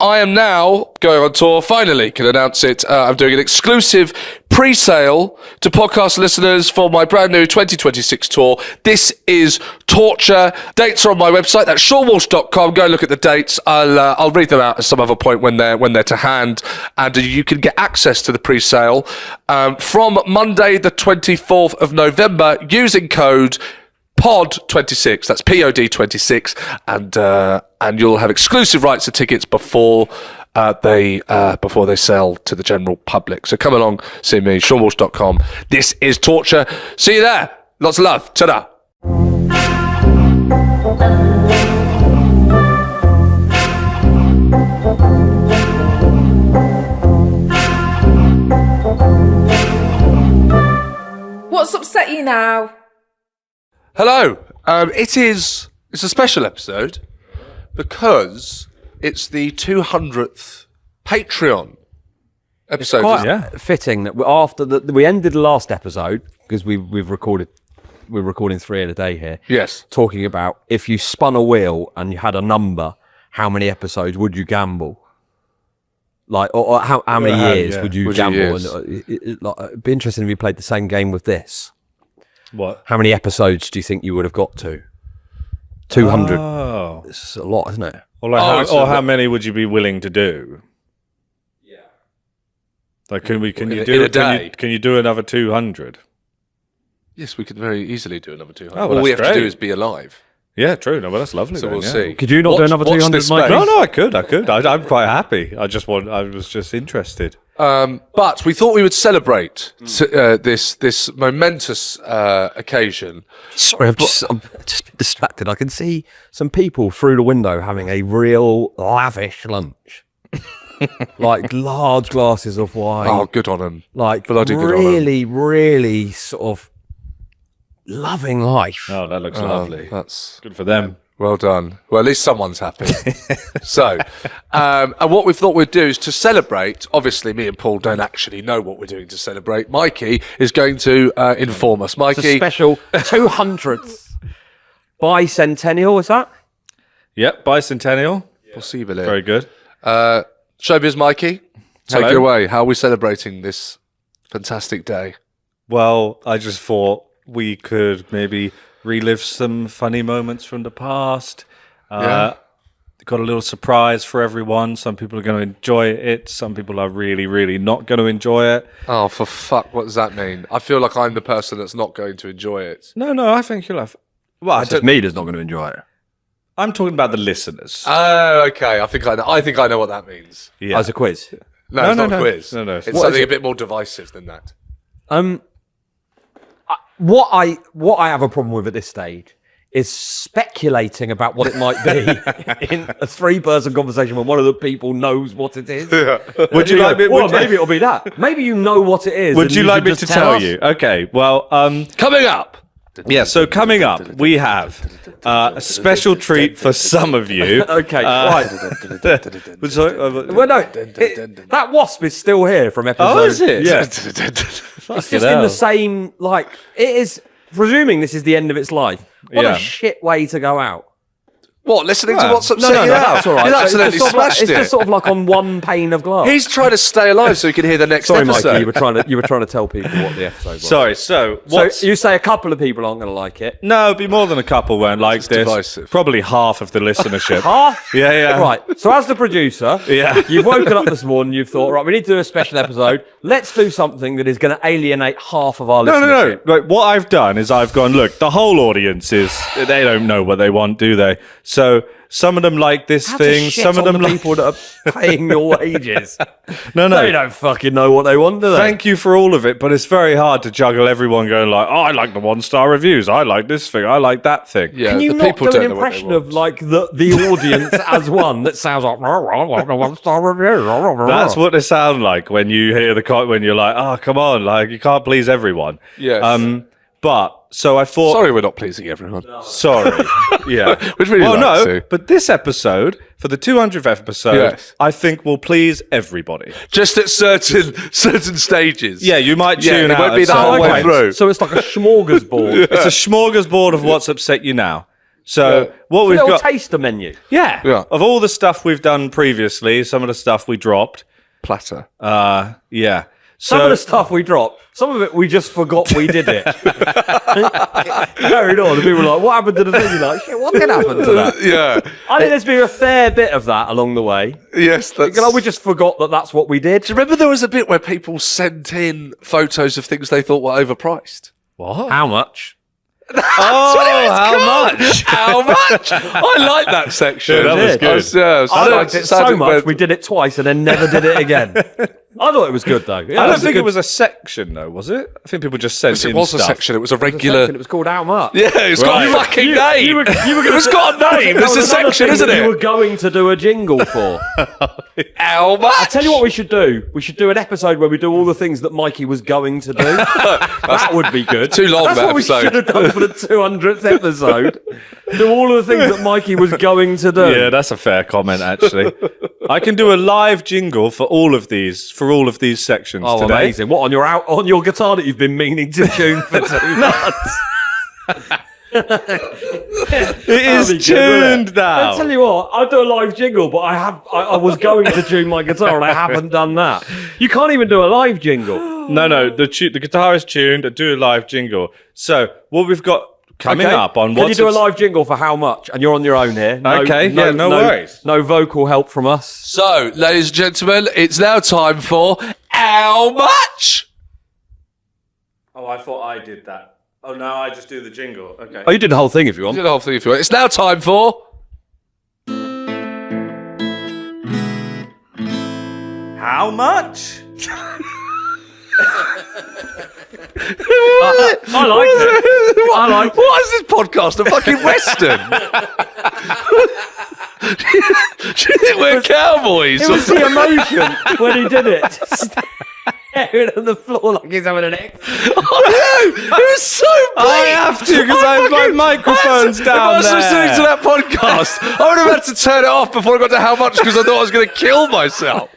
I am now going on tour. Finally, can announce it. I'm doing an exclusive pre-sale to podcast listeners for my brand new 2026 tour. This is Torture. Dates are on my website. That's SeannWalsh.com. Go and look at the dates. I'll read them out at some other point when they're to hand, and you can get access to the pre-sale from Monday, the 24th of November, using code POD26, that's POD26, and you'll have exclusive rights to tickets before they sell to the general public. So come along, see me, SeannWalsh.com. This is Torture. See you there. Lots of love. Ta-da. What's upset you now? Hello. It's a special episode because it's the 200th Patreon episode. Quite fitting that after we ended the last episode because we're recording 3 in a day here. Yes. Talking about if you spun a wheel and you had a number, how many episodes would you gamble? Like, or how many years would you gamble? It'd be interesting if you played the same game with this. What? How many episodes do you think you would have got to? 200. Oh. It's a lot, isn't it? Or how many would you be willing to do? Yeah. Like, can you do a day? Can you do another 200? Yes, we could very easily do another 200. Oh, well, all we have that's to do great. is be alive. Yeah, true. No, well, that's lovely. So then, we'll yeah. see. Could you not do another 200, Mike? No, I could. I'm quite happy. I was just interested. But we thought we would celebrate this momentous occasion. Sorry, I'm just been distracted. I can see some people through the window having a real lavish lunch. Like large glasses of wine. Oh, good on them. Like Bloody good on 'em. really sort of loving life. Oh, that looks lovely. That's Good for them. well done. Well, at least someone's happy. So, and what we thought we'd do is to celebrate. Obviously, me and Paul don't actually know what we're doing to celebrate. Mikey is going to inform us. It's a Mikey, special 200th bicentennial, is that? Yep, bicentennial. possibly. Very good. Showbiz Mikey, take Hello. it away. How are we celebrating this fantastic day? Well, I just thought we could maybe relive some funny moments from the past. Got a little surprise for everyone. Some people are going to enjoy it. Some people are really, really not going to enjoy it. Oh, for fuck, what does that mean? I feel like I'm the person that's not going to enjoy it. No, I think you'll have... Well, I It's just don't, me that's not going to enjoy it. I'm talking about the listeners. Oh, okay. I think I know what that means. Yeah. As a quiz. No, it's not a quiz. No. It's What something is a bit more divisive than that. What I have a problem with at this stage is speculating about what it might be in a 3-person conversation when one of the people knows what it is. Would you like me? Well, maybe it'll be that. Maybe you know what it is. Would and you like should me to just tell us. you? Okay. Well, Coming up. yeah. So coming up, we have a special treat for some of you. Okay, right. Well, no, that wasp is still here from episode. Oh, is it? Yeah. It's just in the same, like, it is, presuming this is the end of its life. What Yeah. a shit way to go out. What, listening to Well, what's upset you now? That's all right. He's It's absolutely just sort of like- smashed It's it. just sort of like on one pane of glass. He's trying to stay alive so he can hear the next Sorry, episode. Mikey, you were trying to tell people what the episode was. Sorry. So what's... So you say a couple of people aren't going to like it. No, it'd be more than a couple won't like It's this. divisive. Probably half of the listenership. Half? Yeah. Right. So as the producer, Yeah. you've woken up this morning, you've thought, right, we need to do a special episode. Let's do something that is going to alienate half of our No. listenership. Like, what I've done is I've gone, look, the whole audience they don't know what they want, do they? So some of them like this How to thing. shit Some of on them the like... people that are paying your wages. No. They don't fucking know what they want, do they? Thank you for all of it, but it's very hard to juggle everyone going like, oh, I like the 1-star reviews. I like this thing. I like that thing. Yeah, Can you the not people do don't an know what they impression want. of like the audience as one that sounds like one-star review? That's what they sound like when you hear when you're like, oh, come on, like you can't please everyone. Yes. But so I thought, Sorry we're not pleasing everyone. sorry, yeah, We'd really well, like no, to. but this episode for the 200th episode, Yes. I think will please everybody. Just at certain stages. Yeah, you might Yeah, tune it out. won't be at the whole certain way points. through. So it's like a smorgasbord. It's a smorgasbord of what's upset you now. So what we've little got... taster menu. Yeah. Of all the stuff we've done previously, some of the stuff we dropped. Platter. Yeah. Some of the stuff we dropped, some of it we just forgot we did it. Carried on, and people were like, what happened to the thing? You're like, shit, what did happen to that? Yeah. I think there's been a fair bit of that along the way. Yes, that's... We just forgot that that's what we did. Do you remember there was a bit where people sent in photos of things they thought were overpriced? What? How much? How much? How much? I like that section. Yeah, that was good. I liked it so much, we did it twice and then never did it again. I thought it was good, though. Yeah, I don't think it was a section, though, was it? I think people just sent in It was stuff. a section. It was a regular... It was called How Much. Yeah, it's got a fucking name. It's got a name. It's a section, isn't it? You were going to do a jingle for. How much? I'll tell you what we should do. We should do an episode where we do all the things that Mikey was going to do. That would be good. Too long, That's that what we episode. should have done for the 200th episode. Do all of the things that Mikey was going to do. Yeah, that's a fair comment, actually. I can do a live jingle for all of these sections Oh, today. amazing. What, on your guitar that you've been meaning to tune for 2 months? It is tuned now. I'll tell you what, I'll do a live jingle, but I was going to tune my guitar and I haven't done that. You can't even do a live jingle. No, the guitar is tuned. I do a live jingle. So what we've got coming up on Can you do a live jingle for How Much? And you're on your own here. No worries. No vocal help from us. So, ladies and gentlemen, it's now time for How Much? Oh, I thought I did that. Oh, no, I just do the jingle. Okay. Oh, you did the whole thing if you want. Do the whole thing if you want. It's now time for... How much? I liked it. I liked it. What is this podcast? A fucking western? Do you think we're cowboys? It was the emotion when he did it. Just staring on the floor like he's having an X. Oh, no, it was so big. I have to because I have my microphones down If I was there. listening to that podcast, I would have had to turn it off before I got to How Much because I thought I was going to kill myself.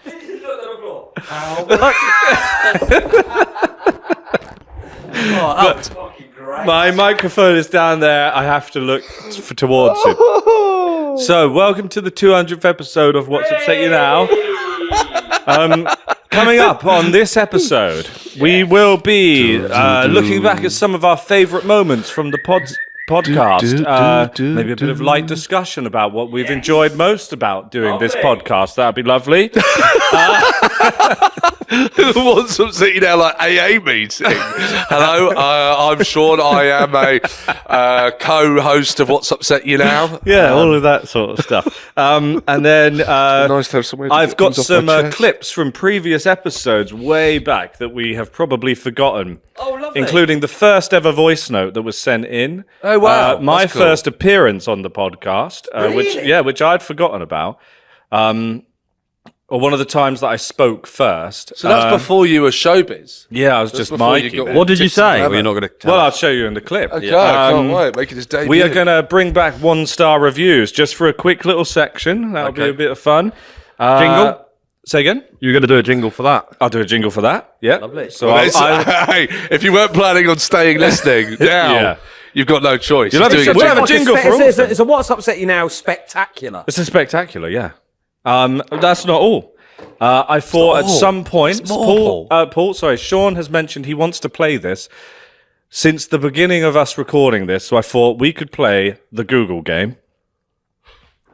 That's fucking great. My microphone is down there. I have to look towards it. So, welcome to the 200th episode of What's Upset You Now. Coming up on this episode, we will be looking back at some of our favourite moments from the podcast. Maybe a bit of light discussion about what we've enjoyed most about doing this podcast. That'd be lovely. What's upset you now, like AA meeting? Hello, I'm Sean. I am a co-host of What's Upset You Now. Yeah, all of that sort of stuff. And then Nice to have somewhere to I've get got things off some my chest. clips from previous episodes way back that we have probably forgotten. Oh, lovely. Including the first ever voice note that was sent in. Oh, wow. My That's cool. first appearance on the podcast, which I'd forgotten about. Or one of the times that I spoke first. So that's before you were showbiz. Yeah, I was just before you Mikey. got- then. What did you Tits and say? hammer. Well, you're not going to Well, I'll show you in the clip. Okay, I can't wait. Making his debut. We are going to bring back 1-star reviews just for a quick little section. That'll be Okay. a bit of fun. Jingle? Say again? You're going to do a jingle for that. I'll do a jingle for that. Yeah. Lovely. So Well, I'll, hey, if you weren't planning on staying listening, now Yeah. you've got no choice. You'll You're have doing to- a we'll have jingle. a jingle for all of them. It's a What's Upset You Now spectacular. it's a spectacular, yeah. That's not all. I thought at some point, Sean has mentioned he wants to play this since the beginning of us recording this. So I thought we could play the Google game.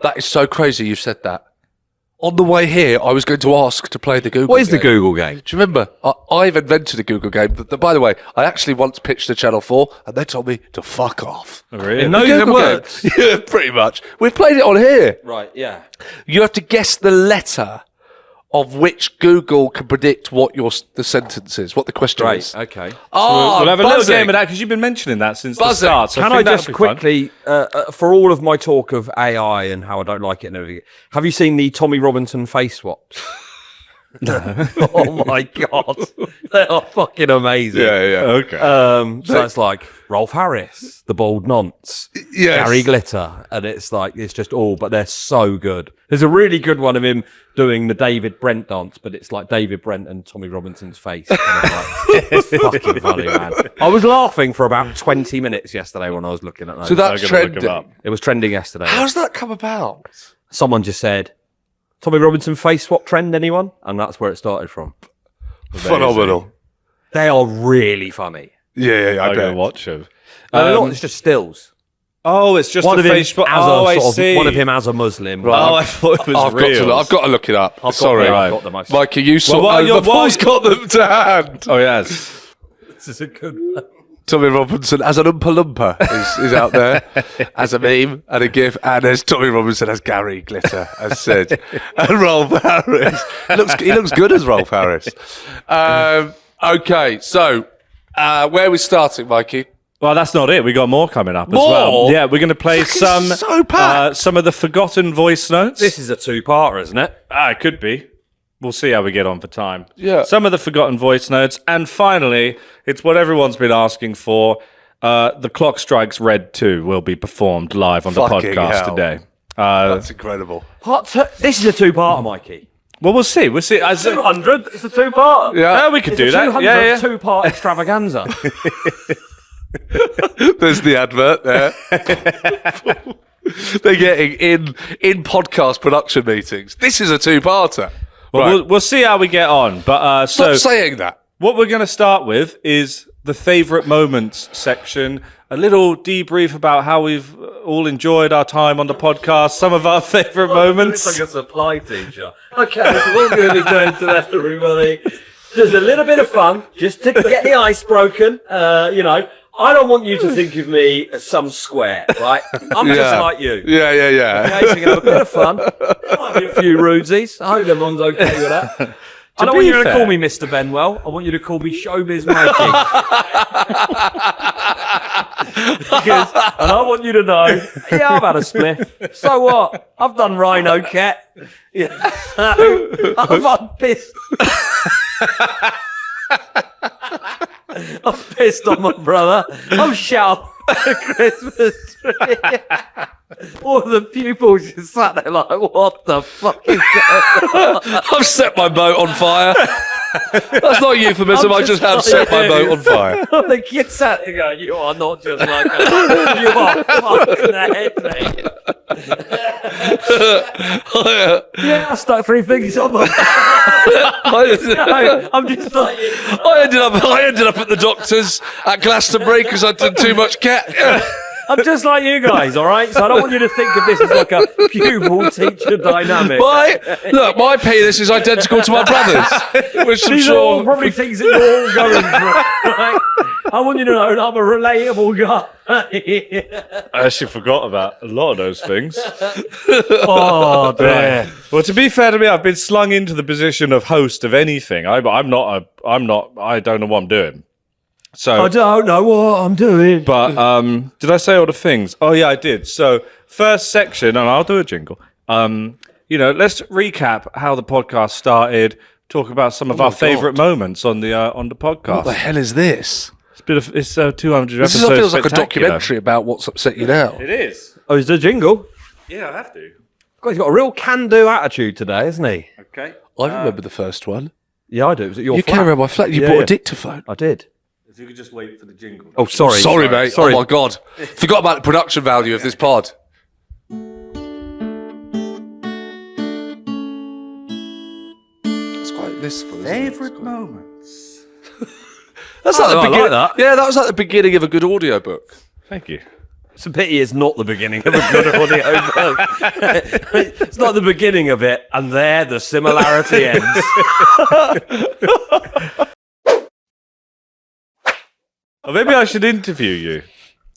That is so crazy you've said that. On the way here, I was going to ask to play the Google What is the game. Google game? Do you remember? I've invented a Google game. By the way, I actually once pitched to Channel 4 and they told me to fuck off. Really? No, Google game. words. Yeah, pretty much. We've played it on here. Right, yeah. You have to guess the letter of which Google can predict what the sentence is, what the question is. okay. Oh, We'll have a little buzzing. game of that because you've been mentioning that since the Buzzing. start. So Can think I that'll just be fun. quickly, for all of my talk of AI and how I don't like it and everything, have you seen the Tommy Robinson face swap? Oh my god, they are fucking amazing. Yeah. Okay. So it's like Rolf Harris, the bald nonce, Yes. Gary Glitter, and it's just all, but they're so good. There's a really good one of him doing the David Brent dance, but it's like David Brent and Tommy Robinson's face. And it's fucking funny, man. I was laughing for about 20 minutes yesterday when I was looking at those. So that's I'm gonna look 'em trending. up. It was trending yesterday. How's that come about? Someone just said, Tommy Robinson face swap trend, anyone? And that's where it started from. Phenomenal. They are really funny. Yeah, I I'm going bet. to watch them. No, they're not, it's just stills. Oh, it's just One a of him Facebook. as Oh, a I sort of, see. one of him as a Muslim. Oh, I thought it was I've real. got to look it up. Sorry. I've got them. Mikey, you saw. while you're- Paul's got them to hand. Oh, yes. This is a good one. Tommy Robinson as an Oompa Loompa is out there as a meme and a gif, and there's Tommy Robinson as Gary Glitter, as said, and Rolf Harris. He looks good as Rolf Harris. Okay, so where are we starting, Mikey? Well, that's not it. We got more coming up More? as well. Yeah, we're going to play Fucking so packed. some of the forgotten voice notes. This is a two-parter, isn't it? It could be. We'll see how we get on for time. Yeah. Some of the forgotten voice notes. And finally, it's what everyone's been asking for. The Clock Strikes Red 2 will be performed live on the Fucking podcast hell. today. That's incredible. This is a two-parter, Mikey. Well, we'll see. We'll see. 200. It's a two-parter. Yeah. We could It's do a that. 200 Yeah. two-part extravaganza. There's the advert there. They're getting in podcast production meetings. This is a two-parter. Well, we'll see how we get on. But Stop saying that. what we're going to start with is the favourite moments section. A little debrief about how we've all enjoyed our time on the podcast. Some of our favourite moments. It's like a supply teacher. Okay, so what we're going to be doing today, everybody, just a little bit of fun, just to get the ice broken. I don't want you to think of me as some square, right? I'm just like you. Yeah. Okay, so we're going to have a bit of fun. There might be a few rudezies. I hope everyone's okay with that. I don't want you to call me Mr. Benwell. I want you to call me Showbiz Mikey. And I want you to know, yeah, I've had a spliff. So what? I've done Rhino Cat. Yeah. I'm pissed. I'm pissed on my brother. I'm shut up at the Christmas tree. All the pupils just sat there like, what the fuck is going on? I've set my boat on fire. That's not a euphemism. I just have set my boat on fire. The kids sat there going, you are not just like us. You are fucking the head, mate. Yeah, I stuck 3 fingers on my I'm just like you. I ended up at the doctor's at Glastonbury because I did too much cat. I'm just like you guys, all right? So I don't want you to think of this as like a pupil-teacher dynamic. My penis is identical to my brother's, which I'm These are all sure. probably things that you're all going through, right? I want you to know that I'm a relatable guy. I actually forgot about a lot of those things. Oh, dear. Well, to be fair to me, I've been slung into the position of host of anything. I don't know what I'm doing. So I don't know what I'm doing. But did I say all the things? Oh yeah, I did. So first section, and I'll do a jingle. Let's recap how the podcast started. Talk about some of our favourite moments on the podcast. What the hell is this? It's 200 This episodes. feels like a spectacular. documentary about what's upset you now. It is. Oh, is there a jingle? Yeah, I have to. God, he's got a real can-do attitude today, hasn't he? Okay. I remember the first one. Yeah, I do. Was it your You flat? came around my flat. You Yeah, bought yeah. a dictaphone. I did. If you could just wait for the jingle. Oh, sorry. Sorry, mate. Sorry. Oh my god. Forgot about the production value of this pod. It's quite listful. Favorite moments. That's like the I like beginning. that. Yeah, that was like the beginning of a good audiobook. Thank you. It's a pity it's not the beginning of a good audio book. It's not the beginning of it, and there the similarity ends. Oh, maybe I should interview you.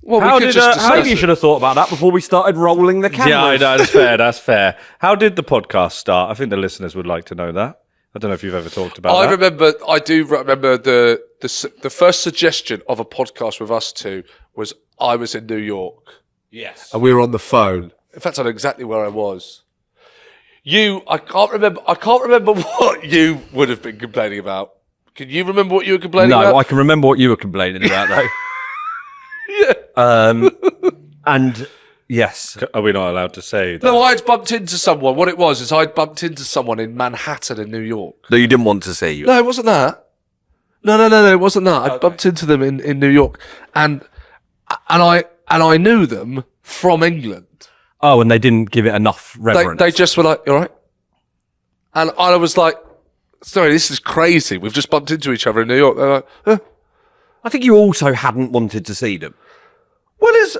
Well, How we could did, just how discuss Maybe you it. should have thought about that before we started rolling the cameras. Yeah, I know. That's fair. That's fair. How did the podcast start? I think the listeners would like to know that. I don't know if you've ever talked about that. I do remember the first suggestion of a podcast with us two was I was in New York. Yes. And we were on the phone. In fact, I know exactly where I was. I can't remember what you would have been complaining about. Can you remember what you were complaining about? No, I can remember what you were complaining about, though. Yeah. And yes. Are we not allowed to say that? No, I'd bumped into someone. What it was is I'd bumped into someone in Manhattan in New York. No, you didn't want to see. No, it wasn't that. No, it wasn't that. I bumped into them in New York, and I knew them from England. Oh, and they didn't give it enough reverence. They just were like, "You all right?" And I was like, "Sorry, this is crazy. We've just bumped into each other in New York." They're like, "Huh?" I think you also hadn't wanted to see them. "What is?"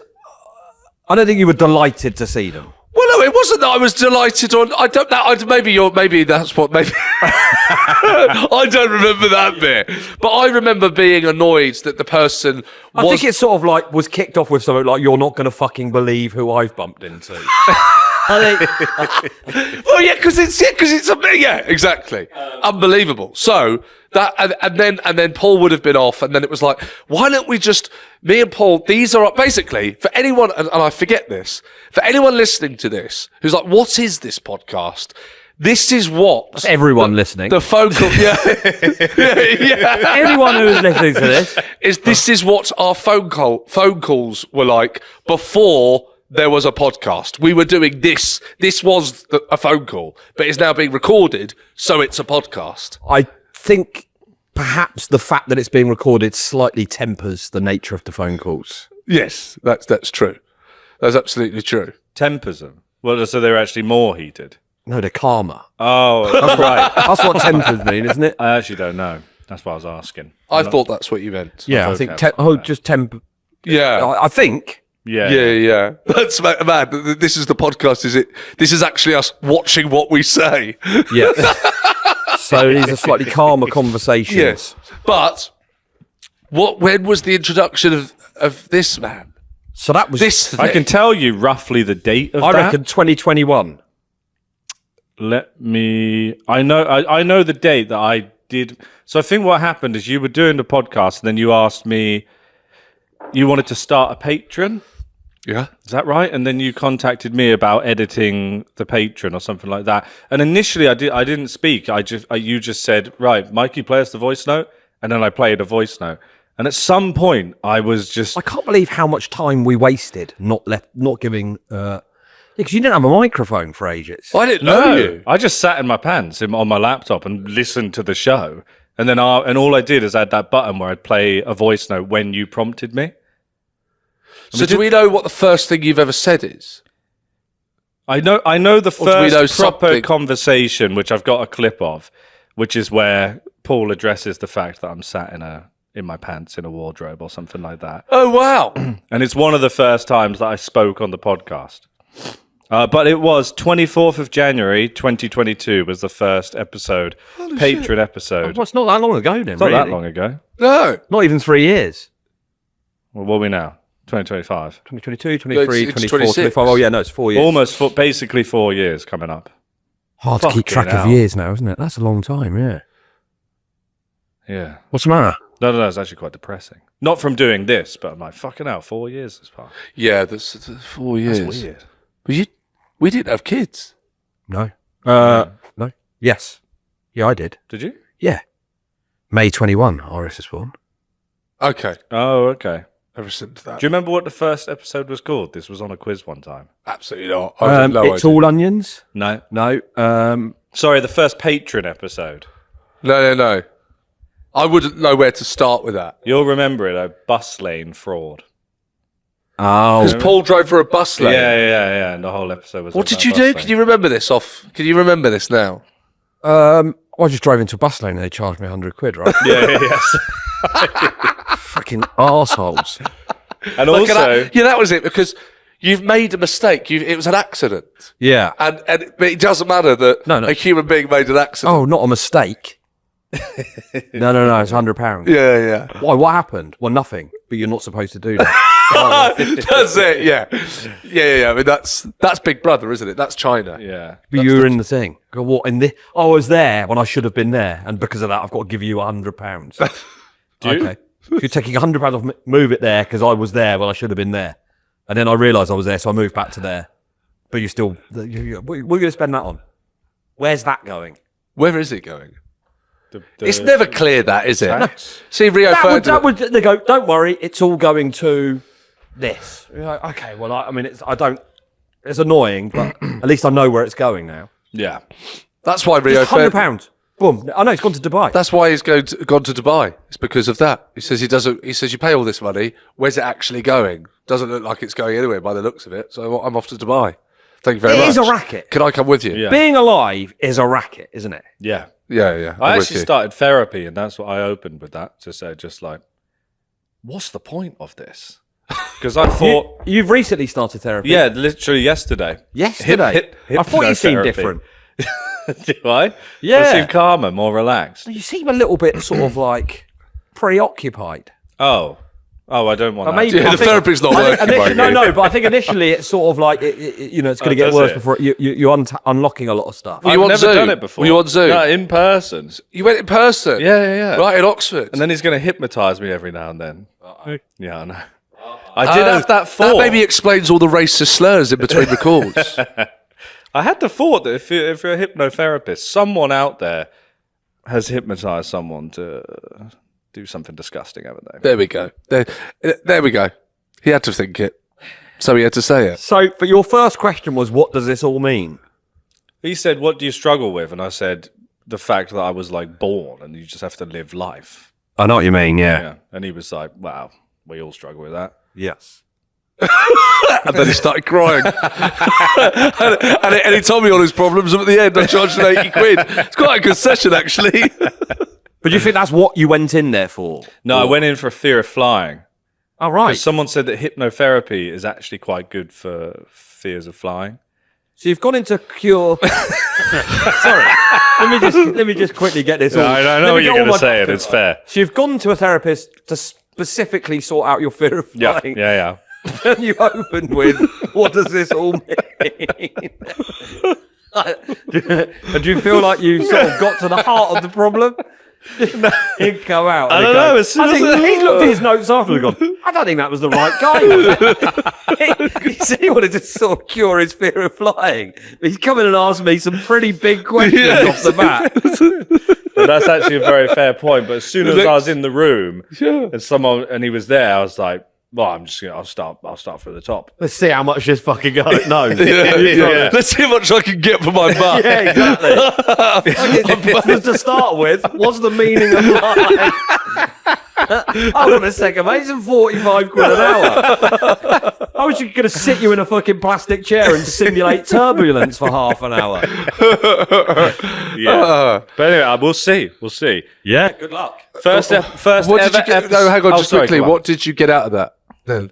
I don't think you were delighted to see them. Well, no, it wasn't that I was delighted on. I don't know. Maybe that's what. Maybe I don't remember that bit, but I remember being annoyed that the person. I think it sort of like was kicked off with something like, "You're not going to fucking believe who I've bumped into." I think. Well, yeah, because it's yeah, exactly, unbelievable. So that and then Paul would have been off, and then it was like, why don't we just me and Paul? These are basically for anyone, and I forget this for anyone listening to this who's like, what is this podcast? This is what Everyone listening. the phone call, yeah. Anyone who is listening to this This is what our phone calls were like before there was a podcast. We were doing this. This was a phone call, but it's now being recorded, so it's a podcast. I think perhaps the fact that it's being recorded slightly tempers the nature of the phone calls. Yes, that's true. That's absolutely true. Tempers them. Well, so they're actually more heated. No, they're calmer. Oh, that's right. That's what tempers mean, isn't it? I actually don't know. That's what I was asking. I thought that's what you meant. Yeah, I think just temper. Yeah. I think. Yeah. That's mad. This is the podcast, is it? This is actually us watching what we say. Yeah. So these are slightly calmer conversations. Yes. But when was the introduction of this man? So that was This I thing? can tell you roughly the date of I that. reckon 2021. Let me. I know the date that I did. So I think what happened is you were doing the podcast, and then you asked me. You wanted to start a Patreon. Yeah. Is that right? And then you contacted me about editing the Patreon or something like that. And initially, I didn't speak. You just said, right, Mikey, play us the voice note, and then I played a voice note. And at some point, I was just. I can't believe how much time we wasted not giving. Because you didn't have a microphone for ages. I didn't know you. I just sat in my pants on my laptop and listened to the show. And then all I did is add that button where I'd play a voice note when you prompted me. So do we know what the first thing you've ever said is? I know the Or do we know first proper something? conversation, which I've got a clip of, which is where Paul addresses the fact that I'm sat in my pants in a wardrobe or something like that. Oh, wow. And it's one of the first times that I spoke on the podcast. But it was 24th of January 2022 was the first episode, Patreon episode. Well, it's not that long ago then, It's not really. that long ago. No. Not even 3 years. Well, what are we now? 2025. 2022, 23, it's 24, 26. 25. Oh, yeah, no, it's 4 years. Almost basically 4 years coming up. Hard to keep Fucking track hell. of years now, isn't it? That's a long time, yeah. Yeah. What's the matter? No, it's actually quite depressing. Not from doing this, but I'm like, fucking hell, 4 years has passed. Yeah, that's 4 years. That's weird. But we didn't have kids. No. No. Yes. Yeah, I did. Did you? Yeah. May 21, Iris was born. Okay. Oh, okay. Never listened to that. Do you remember what the first episode was called? This was on a quiz one time. Absolutely not. I have no It's idea. all onions? No. No. Sorry, the first Patreon episode. No. I wouldn't know where to start with that. You'll remember it, a bus lane fraud. Oh. Because Paul drove for a bus lane. Yeah. And the whole episode was. What about did you bus do? lane. Can you remember this Can you remember this now? I just drove into a bus lane and they charged me 100 quid, right? Yes. Fucking arseholes. And Look at also, that. Yeah, that was it. Because you've made a mistake. It was an accident, Yeah. but it doesn't matter that No. a human being made an accident. Oh, not a mistake. No, it's £100. Yeah. Why? What happened? Well, nothing. But you're not supposed to do that. That's it. Yeah. I mean, that's Big Brother, isn't it? That's China. yeah. But you were in the thing. Go, what in the? I was there when I should have been there, and because of that, I've got to give you £100. Okay. You're taking £100 off. Move it there because I was there when I should have been there, and then I realised I was there, so I moved back to there. But you still, what are you going to spend that on? Where's that going? Where is it going? It's never clear, that is it? No. See, Rio That would they go? Don't worry, it's all going to this. You're like, okay, well, I mean, it's annoying, but at least I know where it's going now. Yeah, that's why Rio £100. Boom. I know it's gone to Dubai. That's why he's gone to Dubai. It's because of that. He says He says you pay all this money. Where's it actually going? Doesn't look like it's going anywhere by the looks of it. So I'm off to Dubai. Thank you very much. It is a racket. Can I come with you? Yeah. Being alive is a racket, isn't it? Yeah. Yeah. I actually started therapy, and that's what I opened with that to say, just like, what's the point of this? Because I thought you've recently started therapy. Yeah, literally yesterday. Yesterday. I thought you seemed different. Do I? Yeah. I seem calmer, more relaxed. You seem a little bit sort of like preoccupied. Oh, I don't want that. Maybe, the therapy's not working. No, but I think initially it's sort of like it's going to get worse before you're unlocking a lot of stuff. Well, I've never done it before. Were you on Zoom? No, in person. You went in person? Yeah. Right, in Oxford. And then he's going to hypnotise me every now and then. Yeah, I know. I did have that thought. That maybe explains all the racist slurs in between the calls. I had the thought that if you're a hypnotherapist, someone out there has hypnotised someone to do something disgusting, haven't they? There we go. There we go. He had to think it, so he had to say it. So, but your first question was, what does this all mean? He said, what do you struggle with? And I said, the fact that I was like born and you just have to live life. I know what you mean, Yeah. And he was like, wow, we all struggle with that. Yes. And then he started crying. and he told me all his problems, and at the end I charged him 80 quid. It's quite a good session, actually. But do you think that's what you went in there for? No, I went in for fear of flying. Oh, right. Because someone said that hypnotherapy is actually quite good for fears of flying. So you've gone into cure. Sorry, let me just quickly get this. I know what you're going to say, and it's fair. So you've gone to a therapist to specifically sort out your fear of flying. Yeah. And you opened with, what does this all mean? And do you feel like you sort of got to the heart of the problem? He'd come out. I don't know. As soon as he's looked at his notes after and gone, I don't think that was the right guy. He said he wanted to sort of cure his fear of flying. He's come in and asked me some pretty big questions off the bat. But that's actually a very fair point. But as soon as I was in the room and he was there, I was like, well, I'll start from the top. Let's see how much this fucking guy knows. Let's see how much I can get for my buck. Yeah, exactly. To start with, what's the meaning of life? Hold on a second, mate. It's 45 quid an hour. I was just going to sit you in a fucking plastic chair and simulate turbulence for half an hour. Yeah. But anyway, we'll see. We'll see. Yeah, good luck. First what ever did you get? No, hang on, just quickly. What did you get out of that then?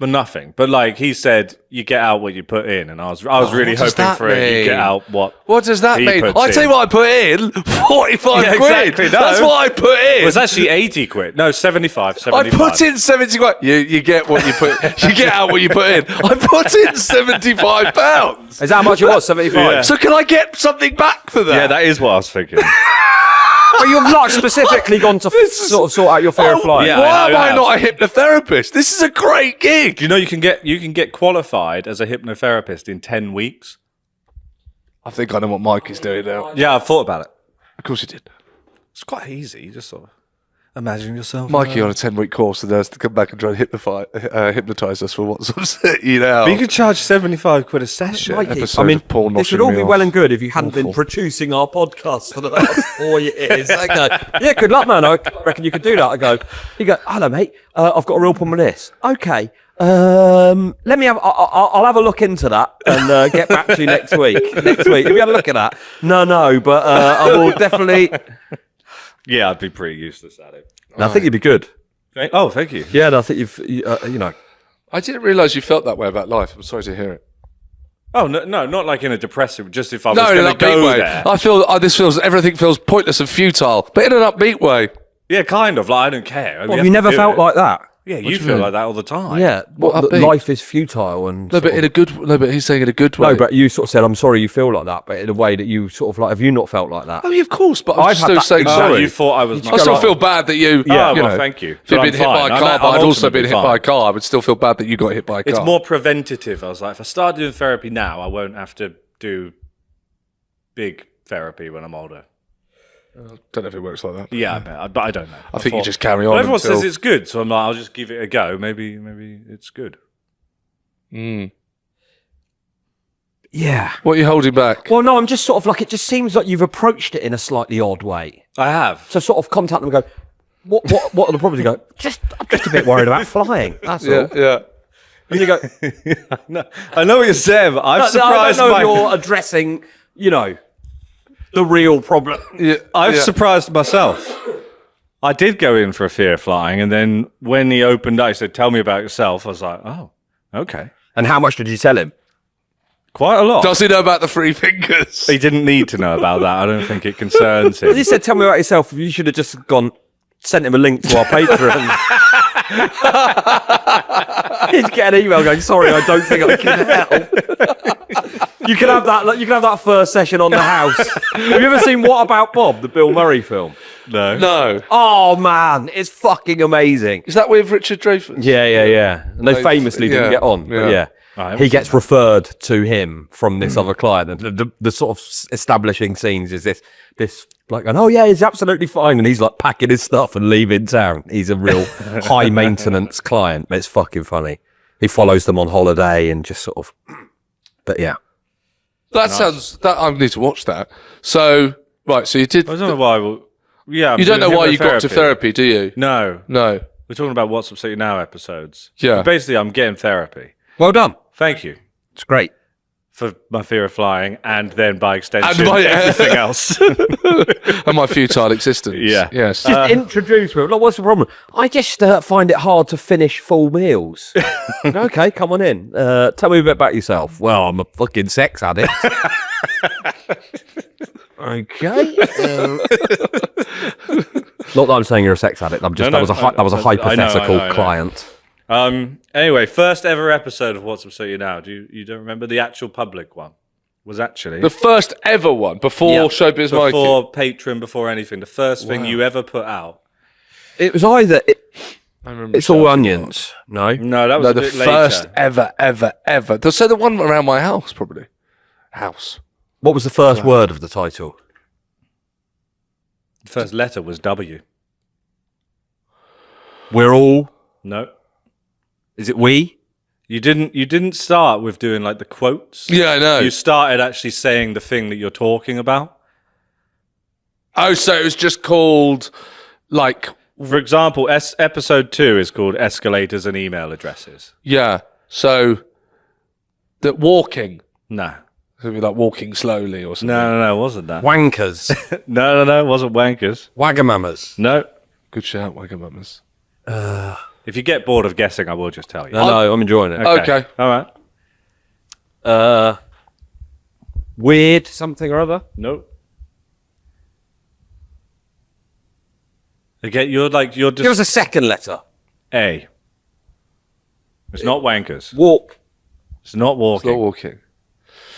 But nothing. But like he said, you get out what you put in, and I was really hoping for it. You get out what. What does that mean? I tell you what I put in: 45 quid. Exactly, no. That's what I put in. It was actually 80 quid. No, 75. I put in 70 quid. You get what you put. You get out what you put in. I put in £75. Is that how much it was? 75. Yeah. So can I get something back for that? Yeah, that is what I was thinking. But you've not specifically gone to sort of sort out your fear of flying. Yeah, Why am I not a hypnotherapist? This is a great gig. You know, you can get qualified as a hypnotherapist in 10 weeks. I think I know what Mike is doing now. Yeah, I've thought about it. Of course you did. It's quite easy. You just sort of imagine yourself. Mikey on a 10-week course and has to come back and try and hypnotise us for what's upset you now. But you could charge 75 quid a session. Mikey, Episode of Paul this would noshing all me be off. well and good if you hadn't been producing our podcast for the last 4 years. I go, yeah, good luck, man. I reckon you could do that. You go, hello, mate. I've got a real problem with this. Okay. Let me have. I'll have a look into that and get back to you next week. Have you had a look at that? No, but I will definitely. Yeah, I'd be pretty useless at it. I think you'd be good. Thank you. Yeah, no, I think you know. I didn't realise you felt that way about life. I'm sorry to hear it. Oh no, not like in a depressive. Just if I was No, in going an to upbeat go way. there. I feel everything feels pointless and futile, but in an upbeat way. Yeah, kind of. Like I don't care. Have you never felt like that? Yeah, What you do you feel mean? like that all the time. Yeah, What, upbeat? life is futile and No, but in a good. No, but he's saying in a good way. no, but you sort of said, "I'm sorry you feel like that," but in a way that you sort of like, have you not felt like that? Oh, yeah, of course. But I'm I've had still that saying exactly. sorry. You thought I was. I still feel bad that you. Yeah, you well, know, thank you. If you'd But been I'm hit by a fine. car, I'm but I'd also been ultimately hit by a fine. car. I would still feel bad that you got hit by a car. It's more preventative. I was like, if I start doing therapy now, I won't have to do big therapy when I'm older. Don't know if it works like that. Yeah, but I don't know. I think you just carry on. Well, everyone until... says it's good, so I'm like, I'll just give it a go. Maybe it's good. Yeah. What are you holding back? Well, no, I'm just sort of like, it just seems like you've approached it in a slightly odd way. I have. So sort of contact them and go, what are the problems? You go, I'm just a bit worried about flying. That's all. Yeah. And you go, I know what you're saying, but I've surprised I don't know if you're addressing, the real problem. I've surprised myself. I did go in for a fear of flying, and then when he opened up, he said, "Tell me about yourself." I was like, "Oh, okay." And how much did you tell him? Quite a lot. Does he know about the 3 fingers? He didn't need to know about that. I don't think it concerns him. He said, "Tell me about yourself." You should have just sent him a link to our Patreon. He'd get an email going, "Sorry, I don't think I can help." You can have that. You can have that first session on the house. Have you ever seen What About Bob, the Bill Murray film? No. Oh man, it's fucking amazing. Is that with Richard Dreyfuss? Yeah. And they famously didn't get on. But yeah. He gets referred to him from this other client. And the sort of establishing scenes is this like, oh yeah, he's absolutely fine. And he's like packing his stuff and leaving town. He's a real high maintenance client, but it's fucking funny. He follows them on holiday and just sort of, but yeah. That sounds, I need to watch that. So, right, so you did. I don't know why. Yeah. You don't know why you got to therapy, do you? No. No. We're talking about What's Upset You Now episodes. Yeah. But basically, I'm getting therapy. Well done. Thank you. It's great. For my fear of flying, and then by extension, And everything else. And my futile existence. Yeah. Yes. Just introduce me. Like, what's the problem? I just find it hard to finish full meals. Okay, come on in. Tell me a bit about yourself. Well, I'm a fucking sex addict. Okay. Not that I'm saying you're a sex addict. I'm just that was a hypothetical client. Anyway, first ever episode of What's Upset You Now. You don't remember the actual public one? Was actually the first ever one before Showbiz Mikey. Before Patreon, before anything. The first thing you ever put out. It was either I remember It's All Onions. No, that was a the bit first later. ever. So the one around my house, probably. House. What was the first word of the title? The first letter was W. We're all. No. Is it we? You didn't start with doing like the quotes. Yeah, I know. You started actually saying the thing that you're talking about. Oh, so it was just called, like... For example, episode 2 is called Escalators and Email Addresses. Yeah, so... That walking. No. It would be like walking slowly or something. No, it wasn't that. Wankers. No, it wasn't wankers. Wagamamas. No. Good shout, Wagamamas. If you get bored of guessing, I will just tell you. No, I'm enjoying it. Okay. All right. Weird something or other. No. Okay, you're just Give us a second letter. A. It's not wankers. Walk. It's not walking. It's not walking.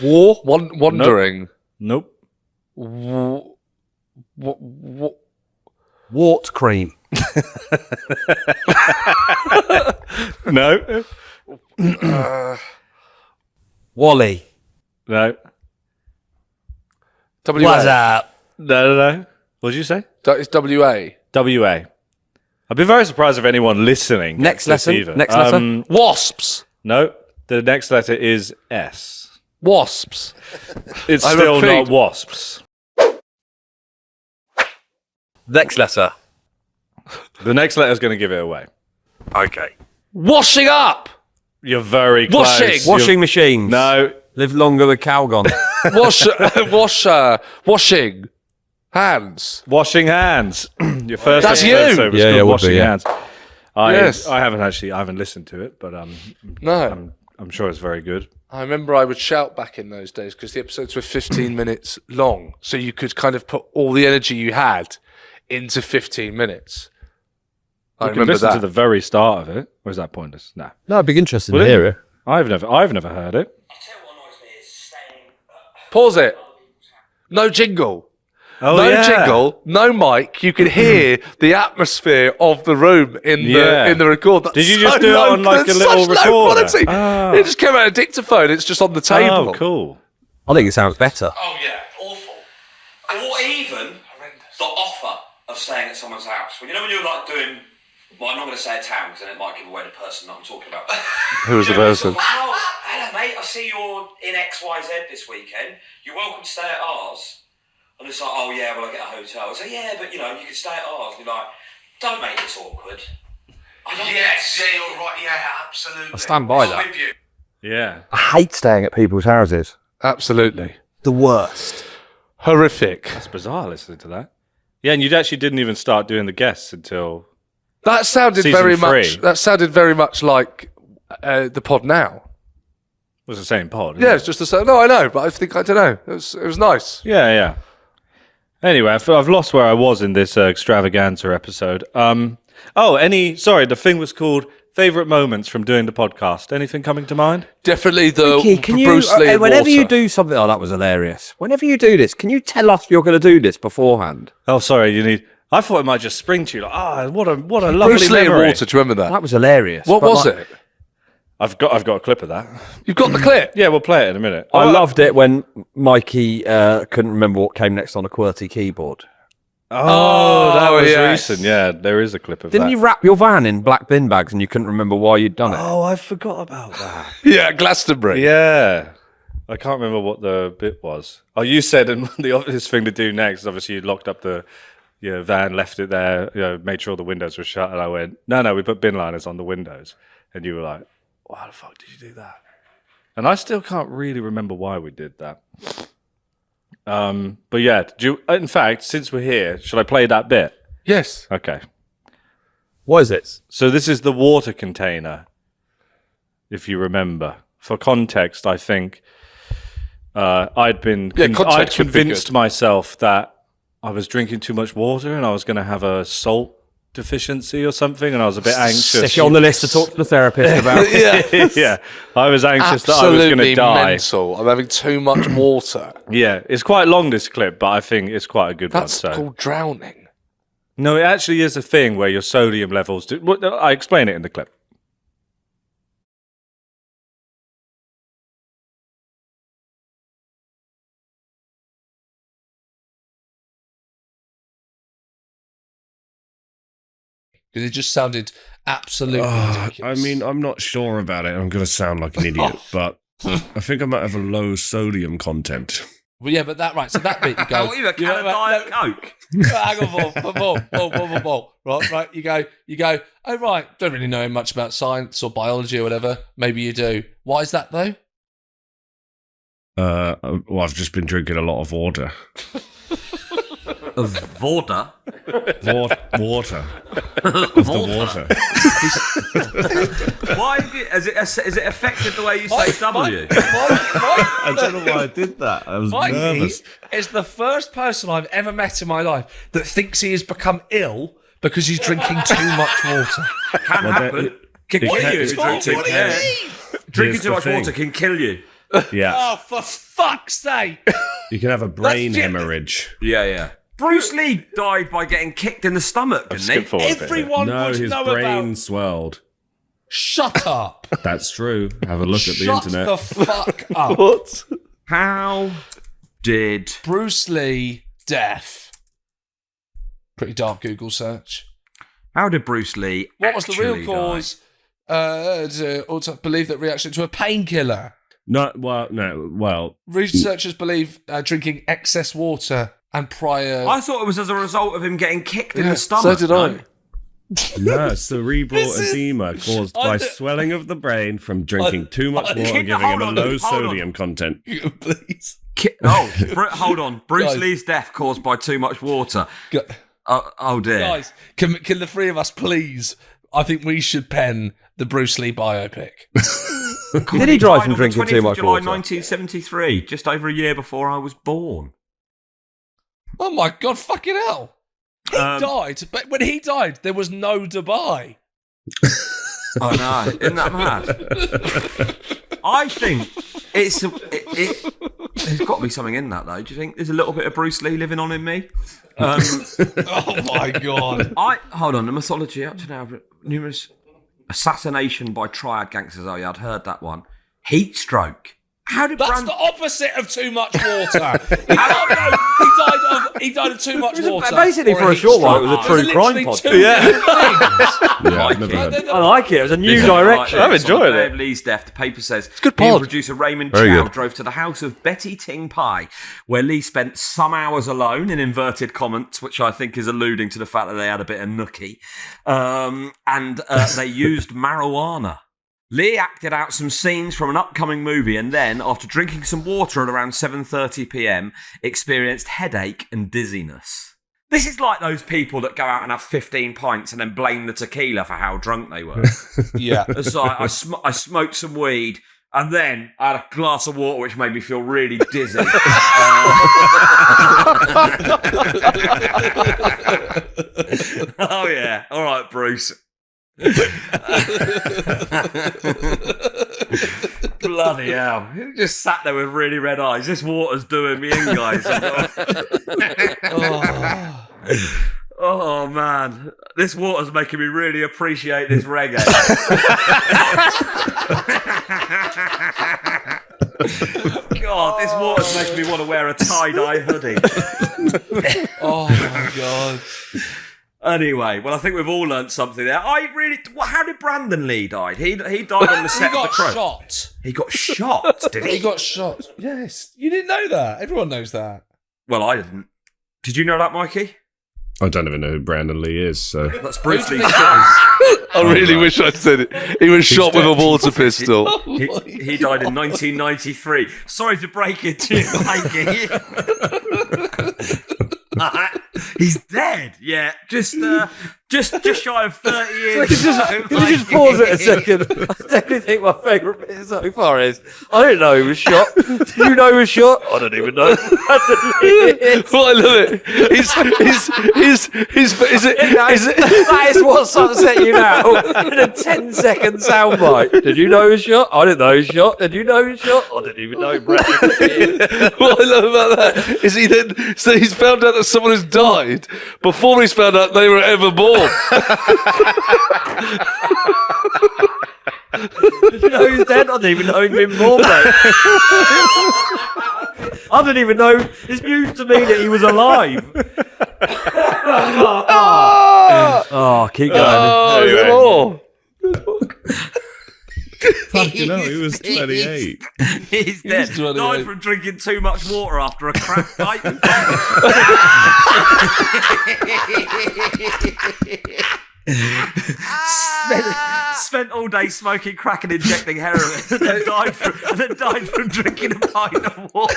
War. Wandering. Nope. Wart cream. No. Wally. No. W-A. What's up? No. What did you say? It's W-A. W-A. I'd be very surprised if anyone listening. Next gets this lesson. either. Next letter. Wasps. No. The next letter is S. Wasps. It's I still repeat. not wasps. Next letter. The next letter is going to give it away. Okay. Washing up. You're very close. Washing. Washing machines. No. Live longer with Calgon. Washing. Hands. Washing hands. Your first That's episode you. was Yeah, called it would Washing be, yeah. Hands. Yes. I haven't listened to it, but No. I'm sure it's very good. I remember I would shout back in those days because the episodes were 15 minutes long. So you could kind of put all the energy you had into 15 minutes. I You can remember listen that. to the very start of it. Or is that pointless? No. No, I'd be interested Would to it? hear it. I've never heard it. Pause it. No jingle. Oh, No yeah. jingle, no mic. You can hear the atmosphere of the room in the record. That's Did you so just do it low, on, like, that's a little such low recorder? quality. Oh. It just came out of a dictaphone. It's just on the table. Oh, cool. I think it sounds better. Oh yeah, awful. Or even the offer of staying at someone's house. When you're like doing, well, I'm not going to say a town because then it might give away the person that I'm talking about. Who's the person? Oh, hello mate, I see you're in XYZ this weekend. You're welcome to stay at ours. And it's like, oh yeah, well I get a hotel. I say, yeah, but you can stay at ours. And you're like, don't make this awkward. Yes, yeah, you're right. Yeah, absolutely. I stand by I'm that. with you. Yeah. I hate staying at people's houses. Absolutely. The worst. Horrific. It's bizarre listening to that. Yeah, and you actually didn't even start doing the guests until That sounded Season very 3. much. That sounded very much like the pod now. it was the same pod. Yeah, it's just the same. No, I know, but I don't know. It was nice. Yeah. Anyway, I've lost where I was in this extravaganza episode. The thing was called Favourite Moments from doing the podcast. Anything coming to mind? Definitely the Mickey, can Bruce Lee. whenever you water. do something, that was hilarious. Whenever you do this, can you tell us you're going to do this beforehand? Oh, sorry, I thought it might just spring to you. Like, what a lovely Bruce Lee and memory. water. Do you remember that? That was hilarious. What But, was like, it? I've got a clip of that. You've got the clip. Yeah, we'll play it in a minute. I loved it when Mikey couldn't remember what came next on a QWERTY keyboard. Oh, that was yes. recent. Yeah, there is a clip of Didn't that. you wrap your van in black bin bags and you couldn't remember why you'd done it? Oh, I forgot about that. Yeah, Glastonbury. Yeah. I can't remember what the bit was. Oh, you said the obvious thing to do next is obviously you locked up the van, left it there, made sure the windows were shut, and I went, no, we put bin liners on the windows. And you were like, why the fuck did you do that? And I still can't really remember why we did that. But yeah, in fact, since we're here, should I play that bit? Yes. Okay. What is it? So this is the water container, if you remember. For context, I think I'd context would be convinced good. myself that I was drinking too much water and I was going to have a salt deficiency or something, and I was a bit anxious. Stick it on the list to talk to the therapist about. Yeah, I was anxious that I was going to die. Mental. I'm having too much water. Yeah, it's quite long, this clip, but I think it's quite a good That's one. So. called drowning. No, it actually is a thing where your sodium levels I explain it in the clip. Because it just sounded absolutely ridiculous. I mean, I'm not sure about it. I'm going to sound like an idiot, but I think I might have a low sodium content. Well, yeah, but so that bit you go. Oh, you a can of Diet Coke? Hang on, right. You go. Oh, right. Don't really know much about science or biology or whatever. Maybe you do. Why is that though? Well, I've just been drinking a lot of water. Of water? Water. Of the water. Why has it affected the way you say W? I don't know why I did that. I was nervous. Is the first person I've ever met in my life that thinks he has become ill because he's drinking too much water. Can happen. Can kill you. Drinking too much thing. water can kill you. Yeah. Oh, for fuck's sake! You can have a brain That's it. hemorrhage. Yeah. Bruce Lee died by getting kicked in the stomach, didn't he? Skip forward a bit. Everyone No, would his know brain about. swelled. Shut up! That's true. Have a look at the Shut internet. the fuck up! What? How did Bruce Lee death. Pretty dark Google search. Bruce Lee What was the real actually cause? Also believe that reaction to a painkiller. Well, Researchers believe drinking excess water and prior. die? I thought it was as a result of him getting kicked in the stomach. So did I. no, cerebral This is- edema caused by swelling of the brain from drinking too much water, Hold giving him a on, low hold on. sodium content. Please. Hold on. Bruce Guys. Lee's death caused by too much water. Gu- Oh dear. Guys, can the three of us please? I think we should pen the BruceLee biopic. Did he die from on the drinking 20th too of much July water? 1973, just over a year before I was born. Oh my god, fucking hell! He died, but when he died, there was no Dubai. Oh no, isn't that mad? I think it's there's got to be something in that though. Do you think there's a little bit of Bruce Lee living on in me? Oh my god! Hold on. The mythology up to now, numerous assassination by triad gangsters. Oh yeah, I'd heard that one. Heat stroke. How did That's Brandon... the opposite of too much water. He died of too much water. Basically, for a short while, it was a true crime podcast. I like it. It was a new direction. I'm enjoying it. Of Lee's death, the paper says good Neil pod. producer Raymond Very Chow good. drove to the house of Betty Ting Pie, where Lee spent some hours alone, in inverted comments, which I think is alluding to the fact that they had a bit of nookie. And they used marijuana. Lee acted out some scenes from an upcoming movie and then, after drinking some water at around 7:30 p.m, experienced headache and dizziness. This is like those people that go out and have 15 pints and then blame the tequila for how drunk they were. Yeah. It's like, I smoked some weed and then I had a glass of water which made me feel really dizzy. Oh yeah. All right, Bruce. Bloody hell. He just sat there with really red eyes. This water's doing me in, guys. Oh man, this water's making me really appreciate this reggae. God, this water's making me want to wear a tie-dye hoodie. Oh my God. Anyway, well, I think we've all learnt something there. How did Brandon Lee die? He died on the set of The Crow. Shot. He got shot, did he? He got shot. Yes. You didn't know that. Everyone knows that. Well, I didn't. Did you know that, Mikey? I don't even know who Brandon Lee is, so... That's Bruce Lee. I really wish I'd said it. He was shot with a water pistol. He died in 1993. Sorry to break it to you, Mikey. He's dead. Yeah, just shy of 30 years. Can you just pause it a second? I definitely think my favourite bit so far is I didn't know he was shot. Did you know he was shot? I don't even know. Well, I love it. That is what's upset you now. In a 10-second soundbite. Did you know he was shot? I didn't know he was shot. Did you know he was shot? I didn't even know. What I love about that is so he's found out that someone has died before he's found out they were ever born. Did you know he was dead? I didn't even know he'd been born, mate. I didn't even know. It's news to me that he was alive. Keep going. Oh, there's more. Fucking hell, he was 28. He's dead. 28. Died from drinking too much water after a crack pipe. Spent all day smoking crack and injecting heroin, and then died from drinking a pint of water.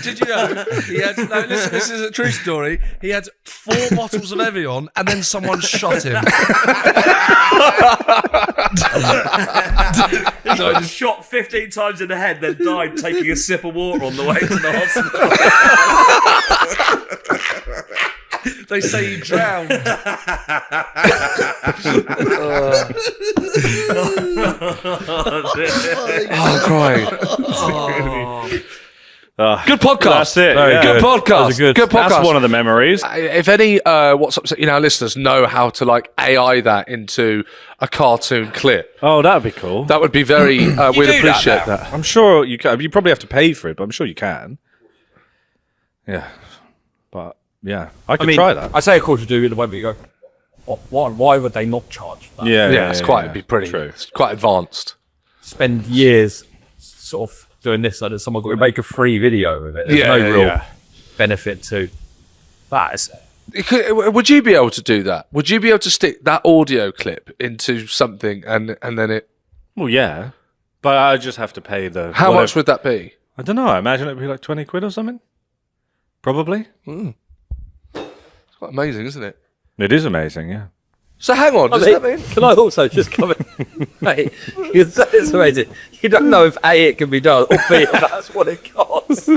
Did you know he had? No, listen, this is a true story. He had 4 bottles of Evian, and then someone shot him. So he was shot 15 times in the head, then died taking a sip of water on the way to the hospital. They say he drowned. I'm crying. Good podcast. That's it. Very yeah. Good podcast. Good podcast. That's one of the memories. If any What's Upset You Now listeners know how to like AI that into a cartoon clip, Oh, that would be cool. that would be very. We'd appreciate that. I'm sure you can. You probably have to pay for it, but I'm sure you can. Yeah. But, yeah. I could try that. I say, of course, you do it the way we go. Why would they not charge that? Yeah, it's quite. It'd be pretty. True. It's quite advanced. Spend years sort of doing this so that someone could make a free video of it. There's no real benefit to that. Would you be able to do that? Would you be able to stick that audio clip into something and then it? Well, yeah. But I just have to pay the... How much would that be? I don't know. I imagine it'd be like 20 quid or something. Probably. It's quite amazing, isn't it? It is amazing, yeah. So hang on, does that mean? Can I also just come in? Mate, it's amazing. You don't know if A, it can be done, or B, if that's what it costs. That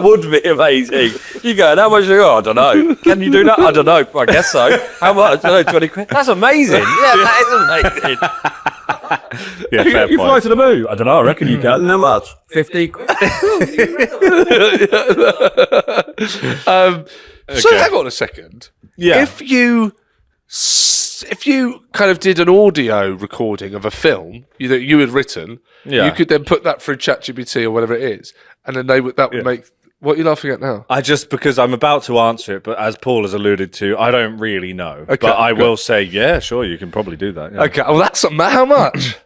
would be amazing. You go, how much do you go? I don't know. Can you do that? I don't know. I guess so. How much? I don't know, 20 quid. That's amazing. Yeah, that is amazing. Yeah, fair You fly point. to the moon? I don't know. I reckon you can. How much? 50 quid. So hang on a second. Yeah. If you if you kind of did an audio recording of a film that you had written, you could then put that through ChatGPT or whatever it is, and then that would make. What are you laughing at now? Because I'm about to answer it, but as Paul has alluded to, I don't really know. Okay, but I will say, yeah, sure, you can probably do that. Yeah. Okay, well, that's how much?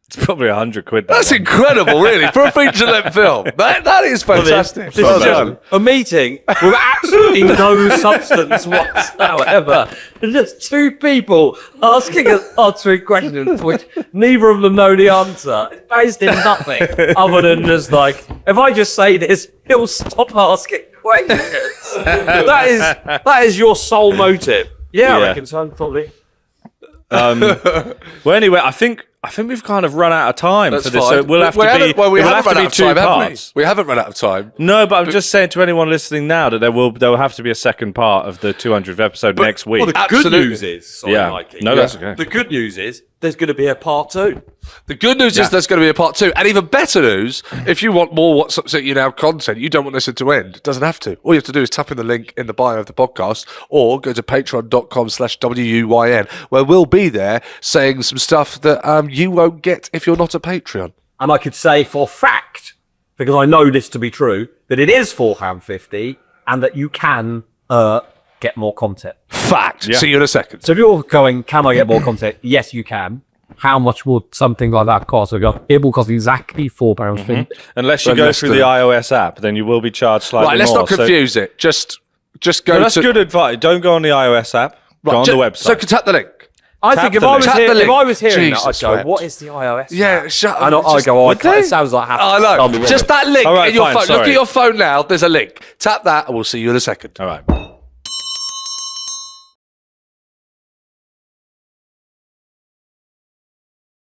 It's probably £100. That's incredible, really, for a feature-length film. That is fantastic. This is just a meeting with absolutely no substance whatsoever. There's just two people answering questions which neither of them know the answer. It's based in nothing other than just like, if I just say this, he'll stop asking questions. that is your sole motive. Yeah, I reckon so. Probably. Well, anyway, I think we've kind of run out of time for this. So we'll have to be. We haven't run out of two time, parts. We haven't run out of time. No, but I'm just saying to anyone listening now that there will have to be a second part of the 200th episode next week. Well, the good news is, Mikey. No, that's okay. The good news is there's going to be a part 2. The good news is there's going to be a part 2. And even better news, if you want more What's Upset You Now content, you don't want this to end. It doesn't have to. All you have to do is tap in the link in the bio of the podcast or go to patreon.com/WUYN, where we'll be there saying some stuff that you won't get if you're not a Patreon. And I could say for fact, because I know this to be true, that it is £4.50 and that you can get more content. Fact. See you in a second. So if you're going, can I get more content? Yes, you can. How much would something like that cost? It will cost exactly £4.50. Unless you go through the iOS app, then you will be charged slightly more. Right, let's not confuse it. Just go to... That's good advice. Don't go on the iOS app. Go on the website. So tap the link. I think if I was hearing that, I'd go, what is the iOS? Yeah, shut up. And I go, it sounds like I know. Just that link All right, in your fine, phone. sorry. Look at your phone now. There's a link. Tap that and we'll see you in a second. All right.